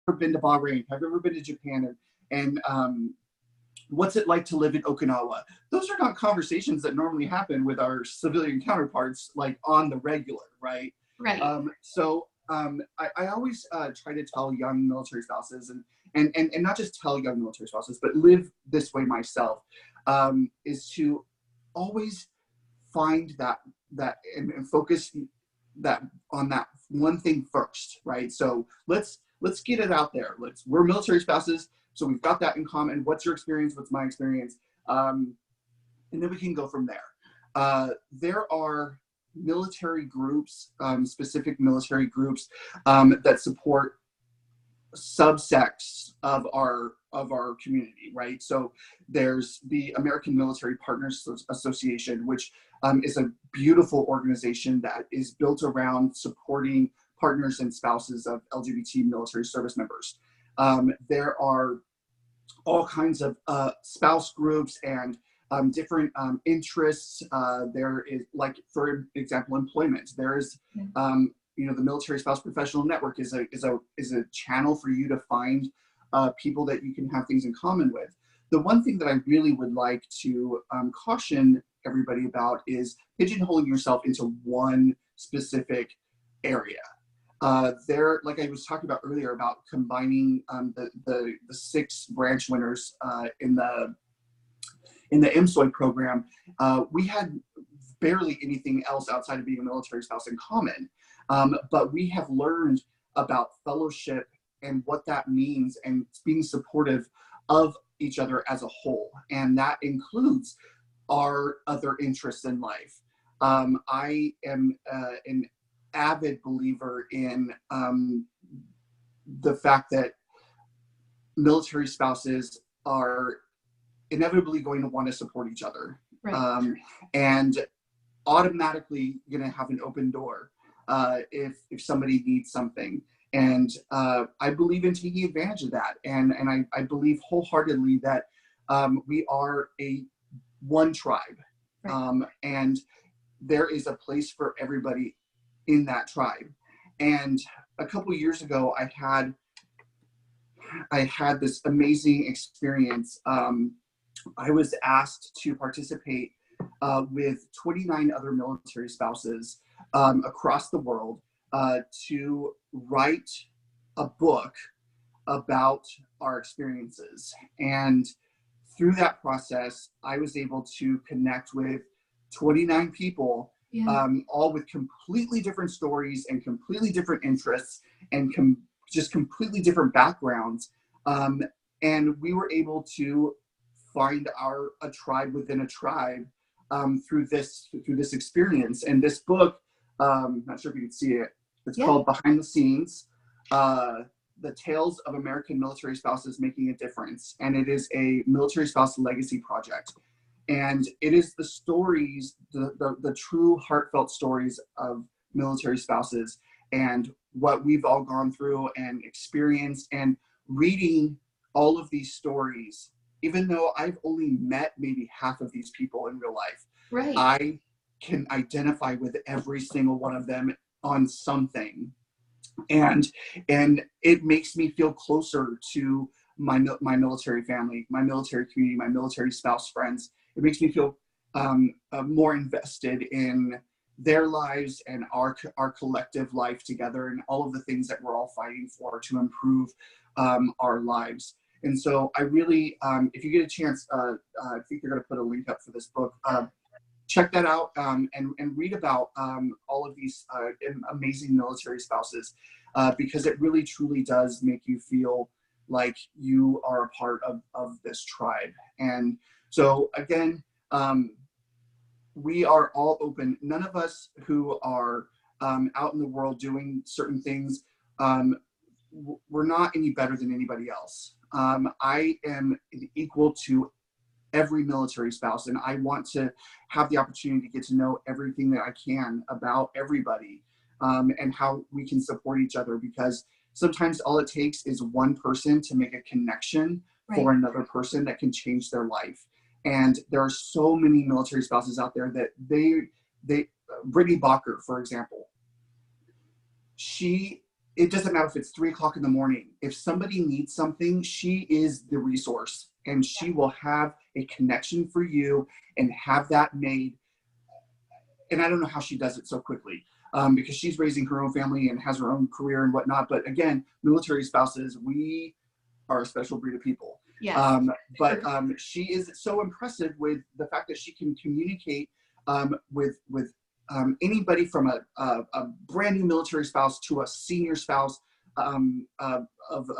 ever been to Bahrain? Have you ever been to Japan? And what's it like to live in Okinawa? Those are not conversations that normally happen with our civilian counterparts, like on the regular, right? Right. I always try to tell young military spouses, and not just tell young military spouses, but live this way myself, is to always find that and focus that on that one thing first, right? So let's get it out there. We're military spouses, so we've got that in common. What's your experience? What's my experience? And then we can go from there. There are military groups, specific military groups that support subsects of our community, right? So there's the American Military Partners Association, which is a beautiful organization that is built around supporting partners and spouses of LGBT military service members. There are all kinds of spouse groups and different interests. There is, like, for example, employment. There is the Military Spouse Professional Network is a channel for you to find people that you can have things in common with. The one thing that I really would like to caution everybody about is pigeonholing yourself into one specific area. Like I was talking about earlier about combining the 6 branch winners in the MSOI program, we had barely anything else outside of being a military spouse in common. But we have learned about fellowship and what that means and being supportive of each other as a whole. And that includes our other interests in life. I am an avid believer in the fact that military spouses are inevitably going to want to support each other, right. And automatically going to have an open door if somebody needs something. And I believe in taking advantage of that. And I believe wholeheartedly that we are one tribe, right. And there is a place for everybody in that tribe. And a couple of years ago, I had this amazing experience. I was asked to participate with 29 other military spouses across the world to write a book about our experiences. And through that process, I was able to connect with 29 people, all with completely different stories and completely different interests and just completely different backgrounds. And we were able to find a tribe within a tribe through this experience. And this book, not sure if you can see it, it's called Behind the Scenes, The Tales of American Military Spouses Making a Difference. And it is a military spouse legacy project. And it is the stories, the true heartfelt stories of military spouses and what we've all gone through and experienced. And reading all of these stories, even though I've only met maybe half of these people in real life, right. I can identify with every single one of them on something. And it makes me feel closer to my military family, my military community, my military spouse friends. It makes me feel more invested in their lives and our collective life together and all of the things that we're all fighting for to improve our lives. And so I really, if you get a chance, I think you're going to put a link up for this book. Check that out and read about all of these amazing military spouses because it really truly does make you feel like you are a part of this tribe. And so again, we are all open. None of us who are out in the world doing certain things, we're not any better than anybody else. I am equal to every military spouse, and I want to have the opportunity to get to know everything that I can about everybody and how we can support each other, because sometimes all it takes is one person to make a connection for another person that can change their life. And there are so many military spouses out there that they Brittany Bacher, for example, she it doesn't matter if it's 3 o'clock in the morning. If somebody needs something, she is the resource, and she will have a connection for you and have that made. And I don't know how she does it so quickly, because she's raising her own family and has her own career and whatnot. But again, military spouses, we are a special breed of people. Yes. But she is so impressive with the fact that she can communicate with anybody from a brand new military spouse to a senior spouse of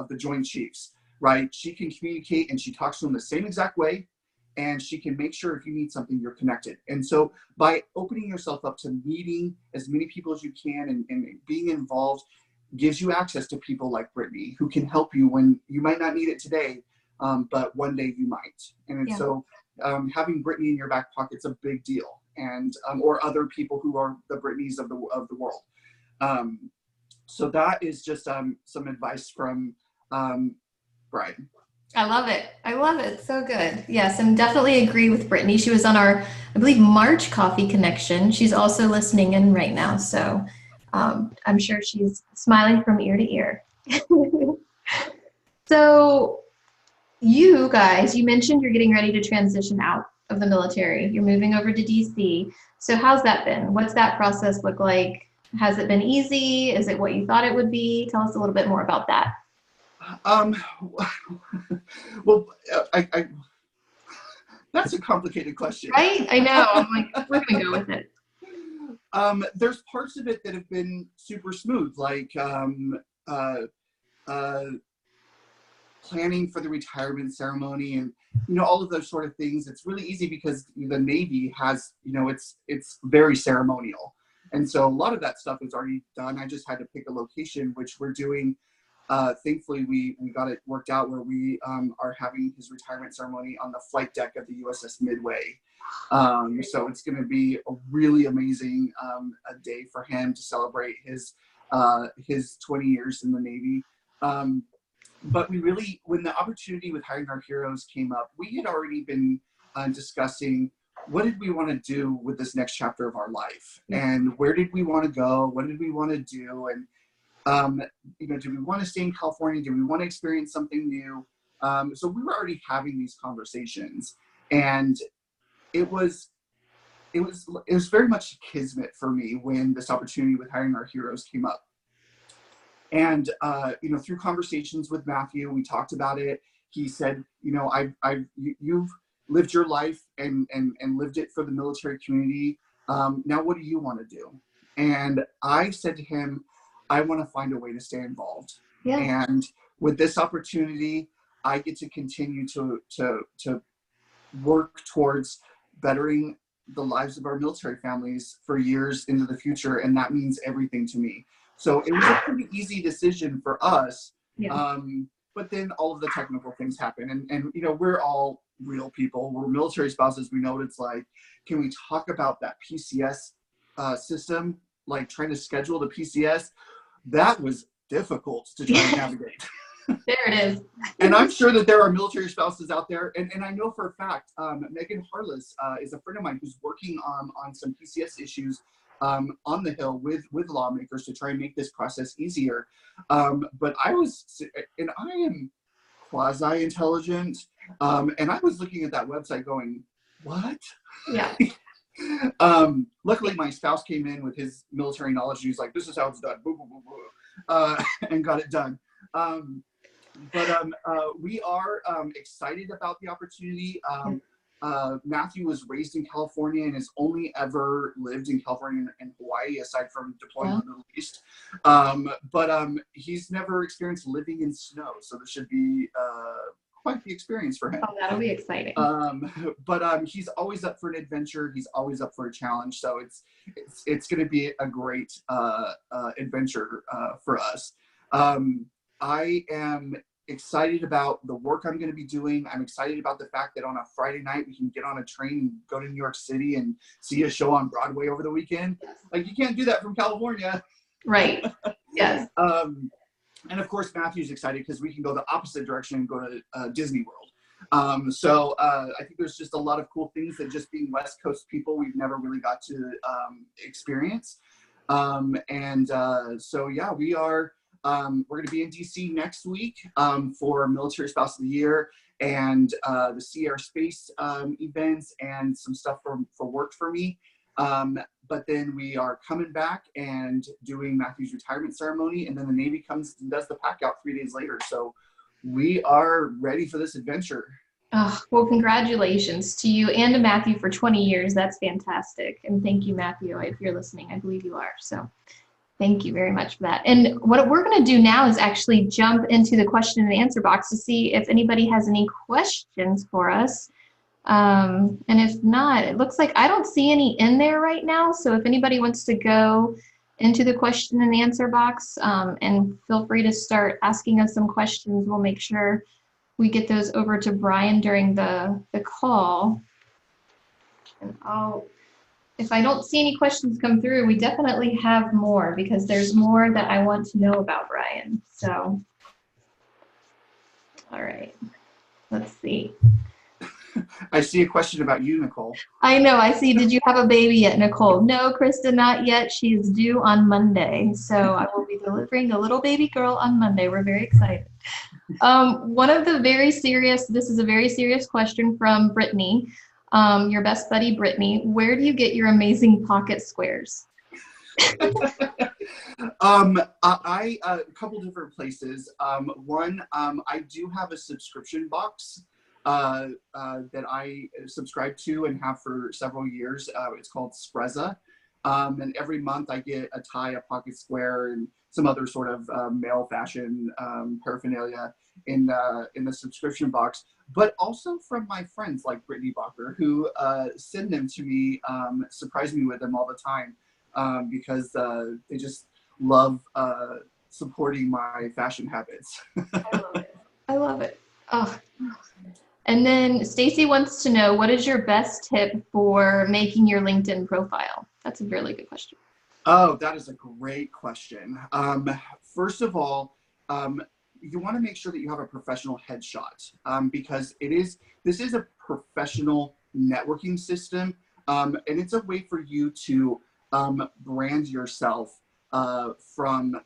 the Joint Chiefs, right? She can communicate, and she talks to them the same exact way, and she can make sure if you need something, you're connected. And so by opening yourself up to meeting as many people as you can and being involved gives you access to people like Brittany, who can help you when you might not need it today, but one day you might. And so having Brittany in your back pocket's a big deal. And or other people who are the Britneys of the world. So that is just some advice from Brian. I love it. I love it. So good. Yes, and definitely agree with Brittany. She was on our, I believe, March Coffee Connection. She's also listening in right now. So I'm sure she's smiling from ear to ear. So you guys, you mentioned you're getting ready to transition out of the military. You're moving over to DC. So how's that been? What's that process look like? Has it been easy? Is it what you thought it would be? Tell us a little bit more about that. Well, I that's a complicated question. Right? I know. I'm like, we're going to go with it. There's parts of it that have been super smooth, like planning for the retirement ceremony and, all of those sort of things. It's really easy because the Navy has, it's very ceremonial. And so a lot of that stuff is already done. I just had to pick a location, which we're doing. Thankfully, we got it worked out where we are having his retirement ceremony on the flight deck of the USS Midway. So it's going to be a really amazing a day for him to celebrate his 20 years in the Navy. But we really, when the opportunity with Hiring Our Heroes came up, we had already been discussing what did we want to do with this next chapter of our life, and where did we want to go? What did we want to do? And do we want to stay in California? Do we want to experience something new? So we were already having these conversations, and it was very much kismet for me when this opportunity with Hiring Our Heroes came up. And through conversations with Matthew, we talked about it. He said, you've lived your life and lived it for the military community. Now, what do you want to do? And I said to him, I want to find a way to stay involved. Yeah. And with this opportunity, I get to continue to work towards bettering the lives of our military families for years into the future. And that means everything to me. So it was a pretty easy decision for us. Yeah. But then all of the technical things happen. And we're all real people. We're military spouses. We know what it's like. Can we talk about that PCS system? Like trying to schedule the PCS? That was difficult to try to navigate. There it is. And I'm sure that there are military spouses out there. And I know for a fact, Megan Harless is a friend of mine who's working on some PCS issues on the Hill with lawmakers to try and make this process easier. But I am quasi-intelligent, and I was looking at that website going, what? Yeah. Luckily, my spouse came in with his military knowledge, and he's like, this is how it's done, boo, boo, boo, boo, and got it done. But we are excited about the opportunity. Matthew was raised in California and has only ever lived in California and Hawaii, aside from deploying in the Middle East. But he's never experienced living in snow, so this should be quite the experience for him. Oh, that'll be exciting. But he's always up for an adventure. He's always up for a challenge. So it's going to be a great adventure for us. I am excited about the work I'm going to be doing. I'm excited about the fact that on a Friday night we can get on a train and go to New York City and see a show on Broadway over the weekend. Like, you can't do that from California. Right. Yes. And of course, Matthew's excited because we can go the opposite direction and go to Disney World. So I think there's just a lot of cool things that just being West Coast people, we've never really got to experience. So yeah, we are We're going to be in DC next week for Military Spouse of the Year and the Sea Air Space events and some stuff for work for me. But then we are coming back and doing Matthew's retirement ceremony, and then the Navy comes and does the pack out 3 days later. So we are ready for this adventure. Oh, well, congratulations to you and to Matthew for 20 years. That's fantastic. And thank you, Matthew, if you're listening. I believe you are. So thank you very much for that. And what we're going to do now is actually jump into the question and answer box to see if anybody has any questions for us. And if not, it looks like I don't see any in there right now. So if anybody wants to go into the question and answer box, and feel free to start asking us some questions, we'll make sure we get those over to Brian during the call. And if I don't see any questions come through, we definitely have more because there's more that I want to know about Brian. So, all right, let's see. I see a question about you, Nicole. I know, I see. Did you have a baby yet, Nicole? No, Krista, not yet. She is due on Monday. So I will be delivering a little baby girl on Monday. We're very excited. One of the this is a very serious question from Brittany, your best buddy, Brittany. Where do you get your amazing pocket squares? A couple different places. One, I do have a subscription box that I subscribe to and have for several years. It's called Sprezza. And every month I get a tie, a pocket square, and some other sort of male fashion paraphernalia in the subscription box, but also from my friends like Brittany Bacher, who send them to me, surprise me with them all the time, because they just love supporting my fashion habits. I love it. I love it. Oh. And then Stacy wants to know, what is your best tip for making your LinkedIn profile? That's a really good question. Oh, that is a great question. First of all, you want to make sure that you have a professional headshot, because this is a professional networking system, and it's a way for you to brand yourself from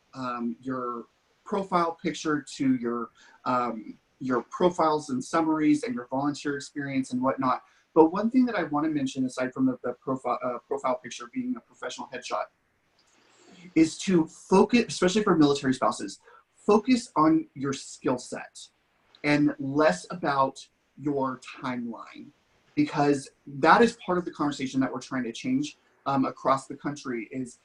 your profile picture to your profiles and summaries and your volunteer experience and whatnot. But one thing that I want to mention, aside from the profile picture being a professional headshot, is to focus, especially for military spouses, focus on your skill set and less about your timeline, because that is part of the conversation that we're trying to change across the country, is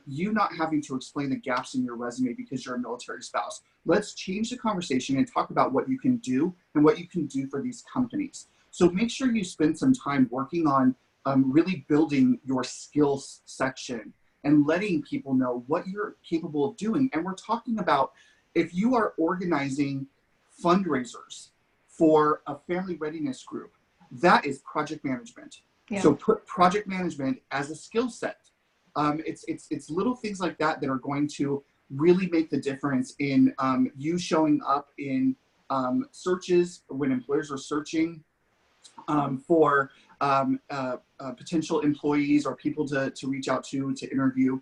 you not having to explain the gaps in your resume because you're a military spouse. Let's change the conversation and talk about what you can do and what you can do for these companies. So make sure you spend some time working on really building your skills section and letting people know what you're capable of doing. And we're talking about, if you are organizing fundraisers for a family readiness group, that is project management. Yeah. So put project management as a skill set. It's little things like that that are going to really make the difference in you showing up in searches when employers are searching for potential employees or people to reach out to interview.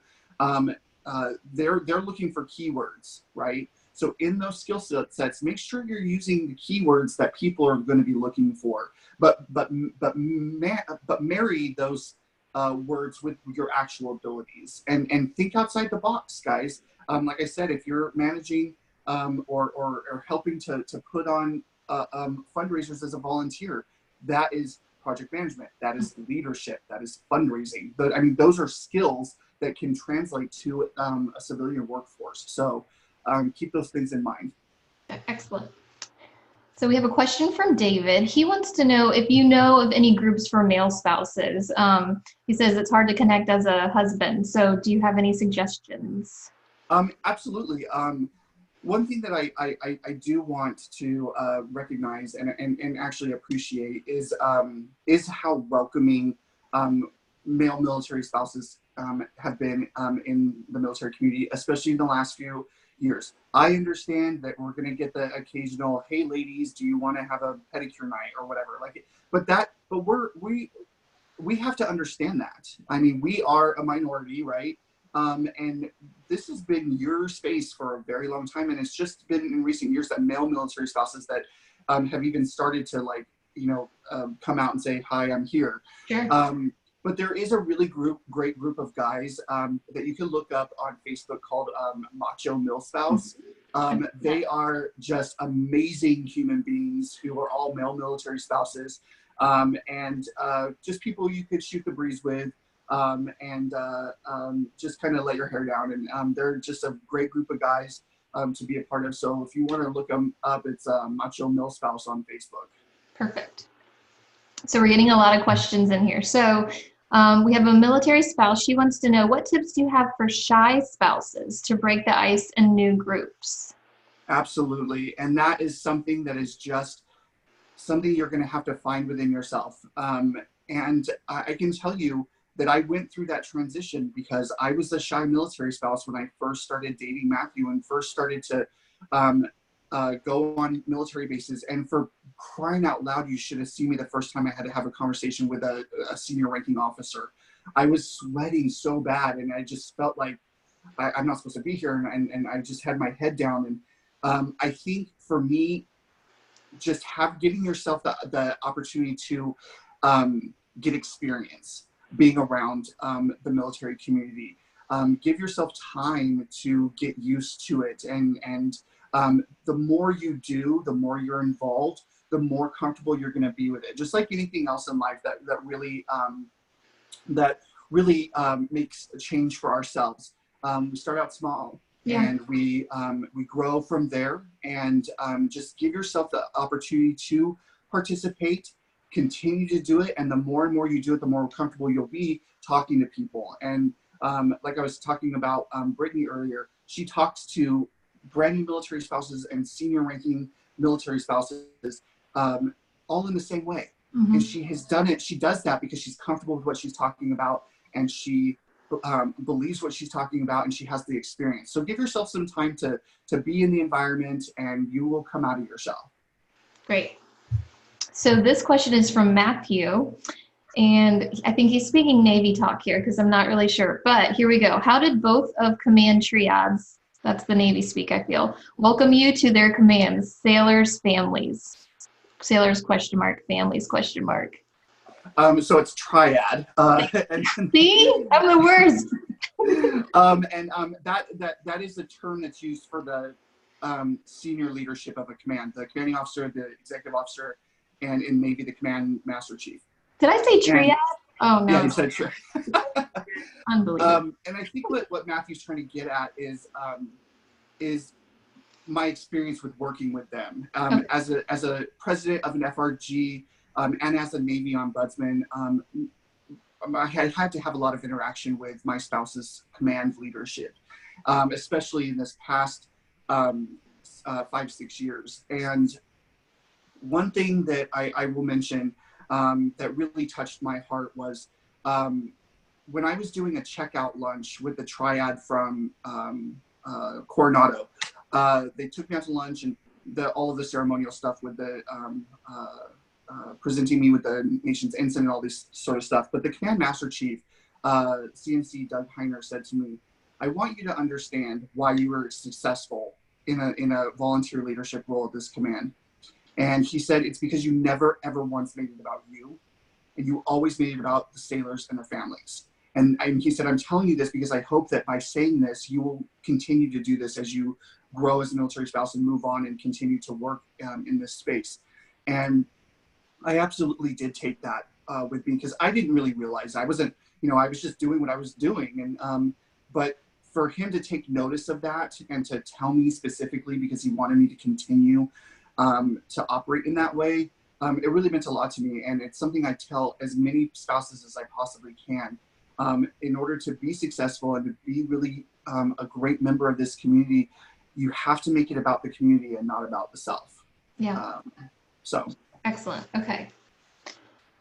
They're looking for keywords, right? So in those skill sets, make sure you're using the keywords that people are going to be looking for, but marry those words with your actual abilities, and think outside the box, guys. Like I said, if you're managing or helping to put on fundraisers as a volunteer, that is project management, that is leadership, that is fundraising. But I mean, those are skills that can translate to a civilian workforce. So keep those things in mind. Excellent. So we have a question from David. He wants to know if you know of any groups for male spouses. He says it's hard to connect as a husband. So do you have any suggestions? Absolutely. One thing that I do want to recognize and actually appreciate is how welcoming male military spouses have been in the military community, especially in the last few years. I understand that we're going to get the occasional, "Hey, ladies, do you want to have a pedicure night?" or whatever. But we have to understand that. I mean, we are a minority, right? And this has been your space for a very long time. And it's just been in recent years that male military spouses that have even started to like, come out and say, hi, I'm here. Sure. But there is a really great group of guys that you can look up on Facebook called Macho Mil Spouse. They are just amazing human beings who are all male military spouses, and just people you could shoot the breeze with, and just kind of let your hair down. And they're just a great group of guys to be a part of. So if you want to look them up, it's Macho Mil Spouse on Facebook. Perfect. So we're getting a lot of questions in here. So we have a military spouse. She wants to know, what tips do you have for shy spouses to break the ice in new groups? Absolutely. And that is something that is just something you're going to have to find within yourself. And I can tell you that I went through that transition because I was a shy military spouse when I first started dating Matthew and first started to go on military bases. And for crying out loud, you should have seen me the first time I had to have a conversation with a senior ranking officer. I was sweating so bad, and I just felt like I'm not supposed to be here, and I just had my head down. And I think for me, just giving yourself the opportunity to get experience being around the military community. Give yourself time to get used to it, and the more you do, the more you're involved, the more comfortable you're going to be with it. Just like anything else in life that really makes a change for ourselves. We start out small, yeah, and we grow from there. And just give yourself the opportunity to participate, continue to do it, and the more and more you do it, the more comfortable you'll be talking to people. And like I was talking about Brittany earlier, she talks to brand new military spouses and senior ranking military spouses all in the same way. Mm-hmm. And she has done it. She does that because she's comfortable with what she's talking about, and she believes what she's talking about, and she has the experience. So give yourself some time to be in the environment, and you will come out of your shell. Great. So this question is from Matthew, and I think he's speaking Navy talk here because I'm not really sure, but here we go. How did both of command triads, that's the Navy speak, I feel, welcome you to their commands? Sailors, families. Sailors, question mark, families, question mark. So it's triad. See, I'm the worst. That is the term that's used for the senior leadership of a command, the commanding officer, the executive officer, and in Navy, the command master chief. Did I say triad? Oh, no. Yeah, you said triad. Unbelievable. And I think what Matthew's trying to get at is my experience with working with them. Okay. As a president of an FRG and as a Navy ombudsman, I had to have a lot of interaction with my spouse's command leadership, especially in this past 5-6 years. And one thing that I will mention that really touched my heart was when I was doing a checkout lunch with the triad from Coronado. They took me out to lunch, and all of the ceremonial stuff with the presenting me with the nation's ensign and all this sort of stuff. But the command master chief, CMC Doug Heiner, said to me, "I want you to understand why you were successful in a volunteer leadership role at this command." And he said, "It's because you never ever once made it about you, and you always made it about the sailors and their families." And he said, "I'm telling you this because I hope that by saying this, you will continue to do this as you grow as a military spouse and move on and continue to work in this space." And I absolutely did take that with me because I didn't really realize I wasn't, I was just doing what I was doing. And but for him to take notice of that and to tell me specifically because he wanted me to continue to operate in that way, it really meant a lot to me. And it's something I tell as many spouses as I possibly can. In order to be successful and to be really a great member of this community, you have to make it about the community and not about the self. Yeah. So. Excellent. Okay.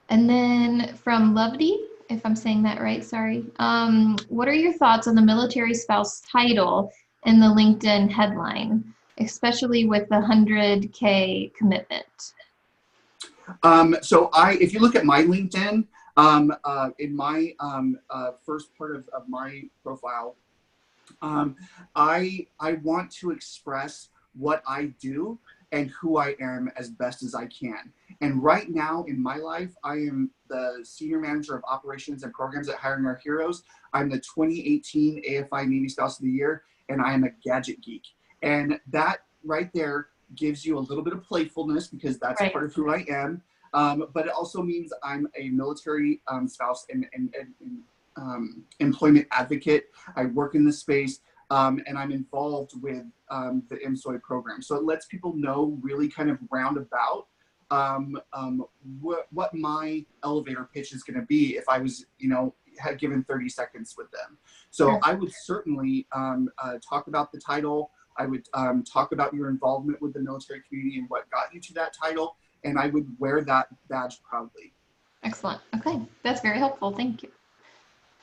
And then from Lovedie, if I'm saying that right, sorry. What are your thoughts on the military spouse title in the LinkedIn headline, especially with the 100K commitment? So if you look at my LinkedIn, In my first part of my profile, I want to express what I do and who I am as best as I can. And right now in my life, I am the Senior Manager of Operations and Programs at Hiring Our Heroes. I'm the 2018 AFI Navy Spouse of the Year, and I am a gadget geek. And that right there gives you a little bit of playfulness because that's Right. part of who I am. But it also means I'm a military spouse and employment advocate. I work in this space, and I'm involved with the MSOI program. So it lets people know really kind of roundabout what my elevator pitch is going to be if I was, had given 30 seconds with them. So Sure. I would certainly talk about the title. I would talk about your involvement with the military community and what got you to that title. And I would wear that badge proudly. Excellent. Okay, that's very helpful. Thank you.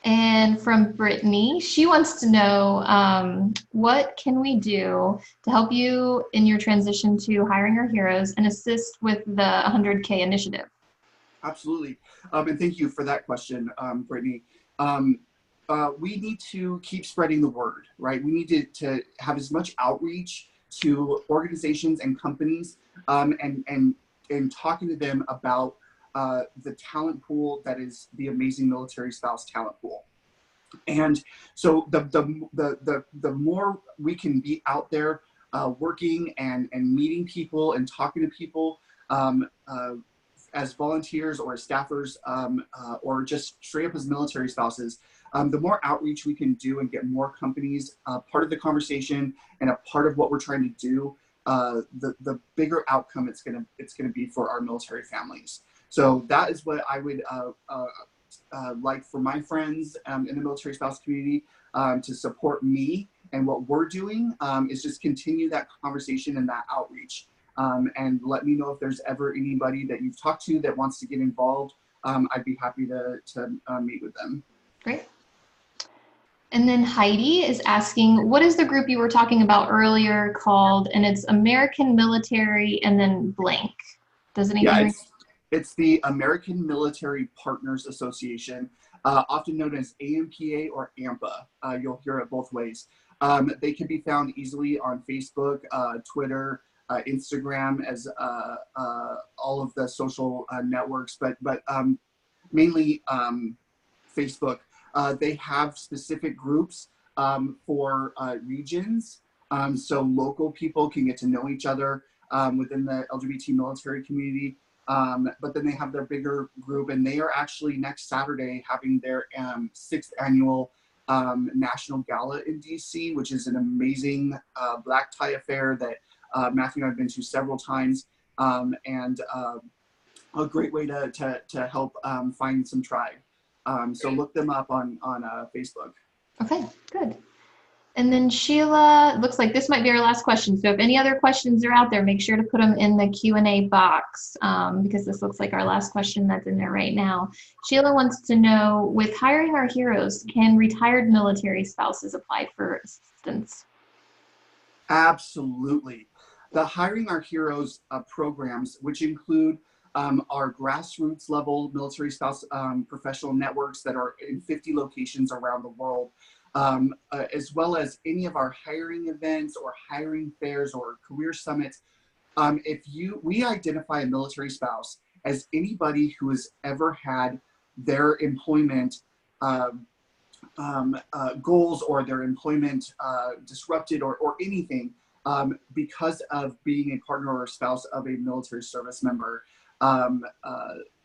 And from Brittany, she wants to know, what can we do to help you in your transition to Hiring Our Heroes and assist with the 100K initiative? Absolutely. And thank you for that question, Brittany. We need to keep spreading the word, right? We need to have as much outreach to organizations and companies and talking to them about the talent pool that is the amazing military spouse talent pool. And so the more we can be out there working and meeting people and talking to people as volunteers or as staffers or just straight up as military spouses, the more outreach we can do and get more companies part of the conversation and a part of what we're trying to do, the bigger outcome it's gonna be for our military families. So that is what I would like for my friends in the military spouse community to support me and what we're doing is just continue that conversation and that outreach. And let me know if there's ever anybody that you've talked to that wants to get involved. I'd be happy to meet with them. Great. And then Heidi is asking, what is the group you were talking about earlier called? And it's American Military and then blank. Does anything? Yeah, it's the American Military Partners Association, often known as AMPA or AMPA. You'll hear it both ways. They can be found easily on Facebook, Twitter, Instagram, as all of the social networks, but mainly Facebook. They have specific groups for regions, so local people can get to know each other within the LGBT military community. But then they have their bigger group, and they are actually next Saturday having their 6th annual National Gala in DC, which is an amazing black tie affair that Matthew and I have been to several times, and a great way to help find some tribe. So look them up on Facebook. Okay, good. And then Sheila, looks like this might be our last question. So if any other questions are out there, make sure to put them in the Q&A box because this looks like our last question that's in there right now. Sheila wants to know, with Hiring Our Heroes, can retired military spouses apply for assistance? Absolutely. The Hiring Our Heroes programs, which include our grassroots level military spouse professional networks that are in 50 locations around the world, as well as any of our hiring events or hiring fairs or career summits. We identify a military spouse as anybody who has ever had their employment goals or their employment disrupted or anything because of being a partner or a spouse of a military service member.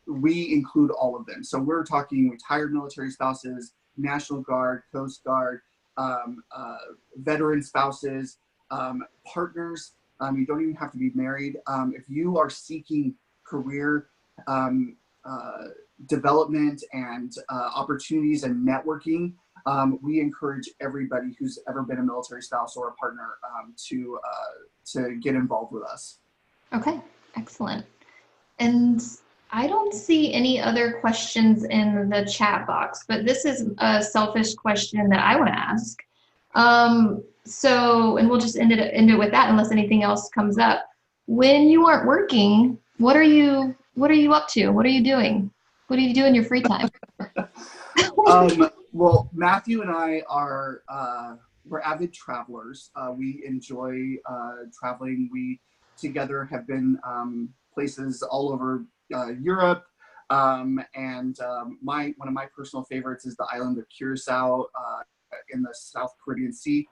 We include all of them. So we're talking retired military spouses, National Guard, Coast Guard, veteran spouses, partners. You don't even have to be married. If you are seeking career development and opportunities and networking, we encourage everybody who's ever been a military spouse or a partner to get involved with us. Okay, excellent. And I don't see any other questions in the chat box, but this is a selfish question that I want to ask. And we'll just end it with that unless anything else comes up. When you aren't working, what are you up to? What are you doing? What do you do in your free time? Well, Matthew and I are we're avid travelers. We enjoy traveling. We together have been places all over Europe, and one of my personal favorites is the island of Curacao in the South Caribbean Sea.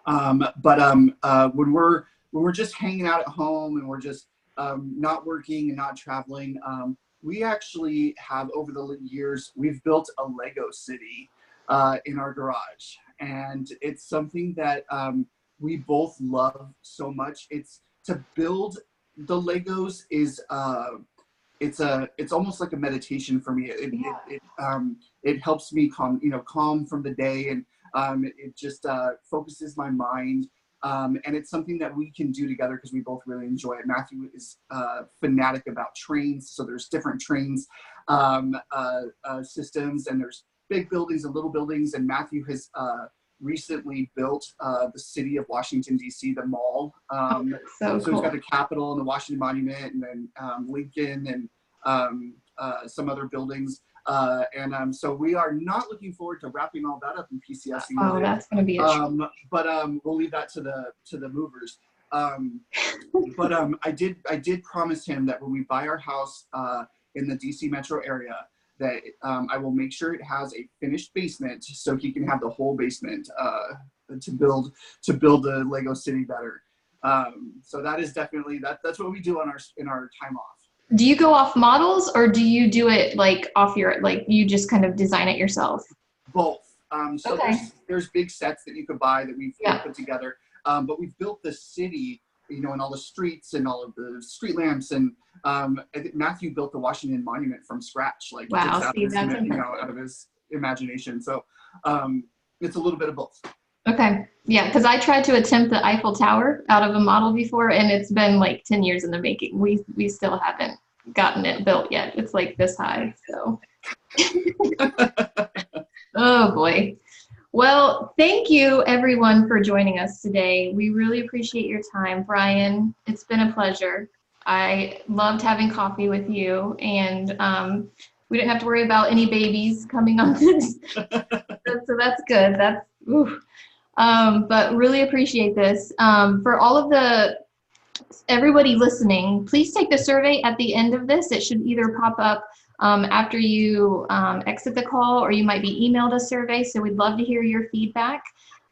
When we're just hanging out at home and we're just not working and not traveling, we actually have over the years we've built a Lego city in our garage, and it's something that we both love so much. It's to build the Legos is it's almost like a meditation for me. It helps me calm from the day, and it just focuses my mind. And it's something that we can do together because we both really enjoy it. Matthew is fanatic about trains, so there's different trains systems, and there's big buildings and little buildings. And Matthew has recently built the city of Washington, D.C., the mall. So he's got the Capitol and the Washington Monument, and then Lincoln and some other buildings. So we are not looking forward to wrapping all that up in PCS. Oh, that's going to be a but we'll leave that to the movers. I did promise him that when we buy our house in the DC metro area, that I will make sure it has a finished basement so he can have the whole basement to build the Lego city better. So that is definitely that's what we do in our time off. Do you go off models, or do you do it like off your, like you just kind of design it yourself? Both. So okay. there's big sets that you could buy that we've put together. But we've built the city, and all the streets and all of the street lamps. And I think Matthew built the Washington Monument from scratch, like wow, out of his imagination. So it's a little bit of both. Okay. Yeah, because I tried to attempt the Eiffel Tower out of a model before, and it's been like 10 years in the making. We still haven't gotten it built yet. It's like this high, so. Oh boy. Well, thank you everyone for joining us today. We really appreciate your time. Brian, it's been a pleasure. I loved having coffee with you, and we didn't have to worry about any babies coming on this. So that's good. That's, ooh. But really appreciate this. For all of everybody listening, please take the survey at the end of this. It should either pop up after you exit the call, or you might be emailed a survey. So we'd love to hear your feedback.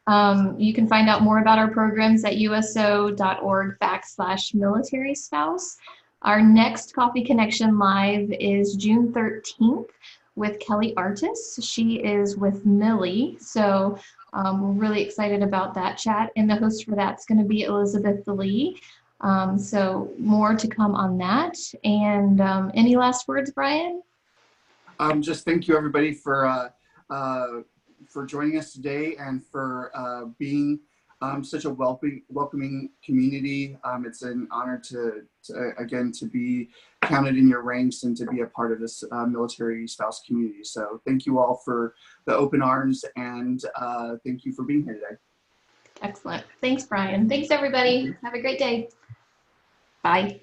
You can find out more about our programs at uso.org/military spouse. Our next Coffee Connection Live is June 13th with Kelly Artis. She is with Millie. So we're really excited about that chat, and the host for that's going to be Elizabeth Lee. So more to come on that. And any last words, Brian? Just thank you everybody for joining us today, and for being such a welcoming community. It's an honor to be counted in your ranks and to be a part of this military spouse community. So thank you all for the open arms, and thank you for being here today. Excellent. Thanks, Brian. Thanks, everybody. Have a great day. Bye.